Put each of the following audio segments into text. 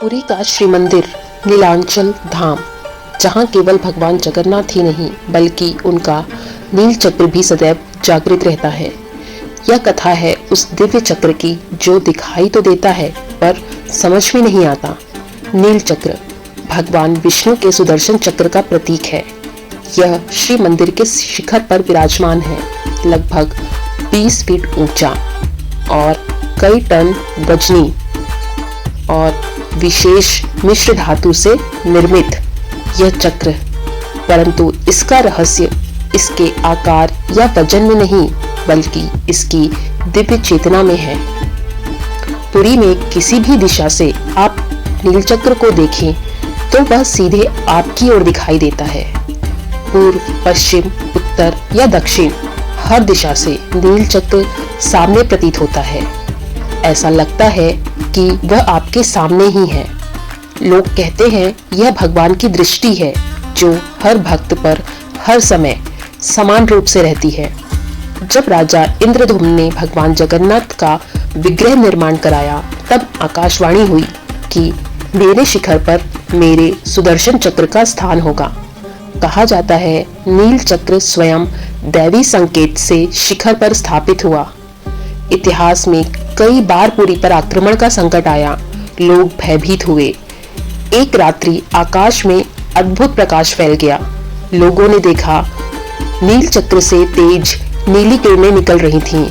पुरी का श्री मंदिर नीलांचल धाम, जहाँ केवल भगवान जगन्नाथ ही नहीं बल्कि उनका नील चक्र भी सदैव जागृत रहता है। यह कथा है उस दिव्य चक्र की जो दिखाई तो देता है पर समझ में नहीं आता। नील चक्र भगवान विष्णु के सुदर्शन चक्र का प्रतीक है। यह श्री मंदिर के शिखर पर विराजमान है, लगभग 20 फीट ऊंचा और कई टन वजनी और विशेष मिश्र धातु से निर्मित यह चक्र, परंतु इसका रहस्य इसके आकार या वजन में नहीं बल्कि इसकी दिव्य चेतना में है। पुरी में किसी भी दिशा से आप नीलचक्र को देखें तो वह सीधे आपकी ओर दिखाई देता है। पूर्व, पश्चिम, उत्तर या दक्षिण हर दिशा से नीलचक्र सामने प्रतीत होता है। ऐसा लगता है कि वह आपके सामने ही है। लोग कहते हैं यह भगवान की दृष्टि है जो हर भक्त पर हर समय समान रूप से रहती है। जब राजा इंद्रधुम्न ने भगवान जगन्नाथ का विग्रह निर्माण कराया तब आकाशवाणी हुई कि मेरे शिखर पर मेरे सुदर्शन चक्र का स्थान होगा। कहा जाता है नील चक्र स्वयं दैवी संकेत से शिखर पर स्थापित हुआ। इतिहास में कई बार पुरी पर आक्रमण का संकट आया, लोग भयभीत हुए। एक रात्रि आकाश में अद्भुत प्रकाश फैल गया। लोगों ने देखा नील चक्र से तेज नीली किरणें निकल रही थीं।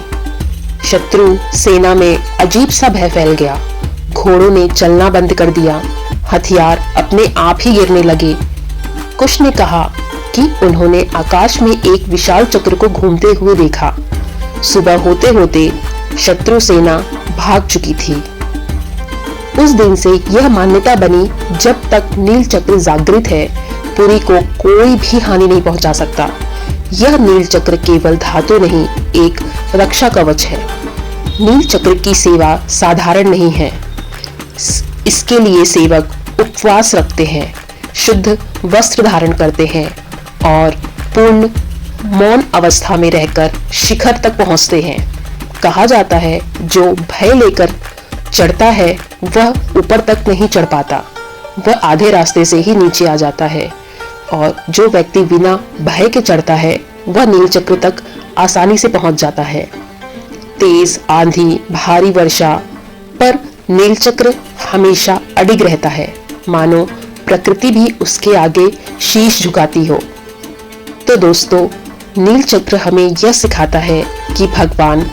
शत्रु सेना में अजीब सा भय फैल गया। घोड़ों ने चलना बंद कर दिया, हथियार अपने आप ही गिरने लगे। कुछ ने कहा कि उन्होंने आकाश में एक विशाल चक्र को घूमते हुए देखा। सुबह होते होते शत्रु सेना भाग चुकी थी। उस दिन से यह मान्यता बनी, जब तक नील चक्र जागृत है पुरी को कोई भी हानि नहीं पहुंचा सकता। यह नील चक्र केवल धातु नहीं, एक रक्षा कवच है। नील चक्र की सेवा साधारण नहीं है। इसके लिए सेवक उपवास रखते हैं, शुद्ध वस्त्र धारण करते हैं और पूर्ण मौन अवस्था में रहकर शिखर तक पहुंचते हैं। कहा जाता है जो भय लेकर चढ़ता है वह ऊपर तक नहीं चढ़ पाता, वह आधे रास्ते से ही नीचे आ जाता है, और जो व्यक्ति बिना भय के चढ़ता है वह नील चक्र तक आसानी से पहुंच जाता है। तेज आंधी, भारी वर्षा पर नील चक्र हमेशा अडिग रहता है, मानो प्रकृति भी उसके आगे शीश झुकाती हो। तो दोस्तों, नील चक्र हमें यह सिखाता है कि भगवान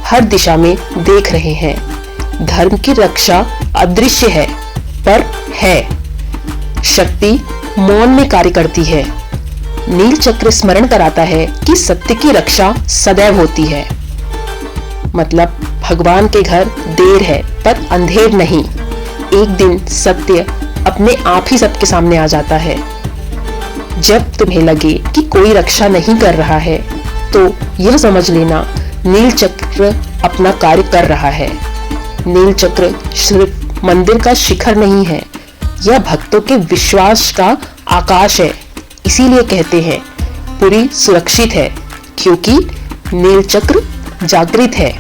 हर दिशा में देख रहे हैं। धर्म की रक्षा अदृश्य है पर है। शक्ति मौन में कार्य करती है। नील चक्र स्मरण कराता है कि सत्य की रक्षा सदैव होती है। मतलब भगवान के घर देर है पर अंधेर नहीं। एक दिन सत्य अपने आप ही सबके सामने आ जाता है। जब तुम्हें लगे कि कोई रक्षा नहीं कर रहा है तो यह समझ लेना नील चक्र अपना कार्य कर रहा है। नील चक्र सिर्फ मंदिर का शिखर नहीं है, यह भक्तों के विश्वास का आकाश है। इसीलिए कहते हैं पुरी सुरक्षित है क्योंकि नील चक्र जागृत है।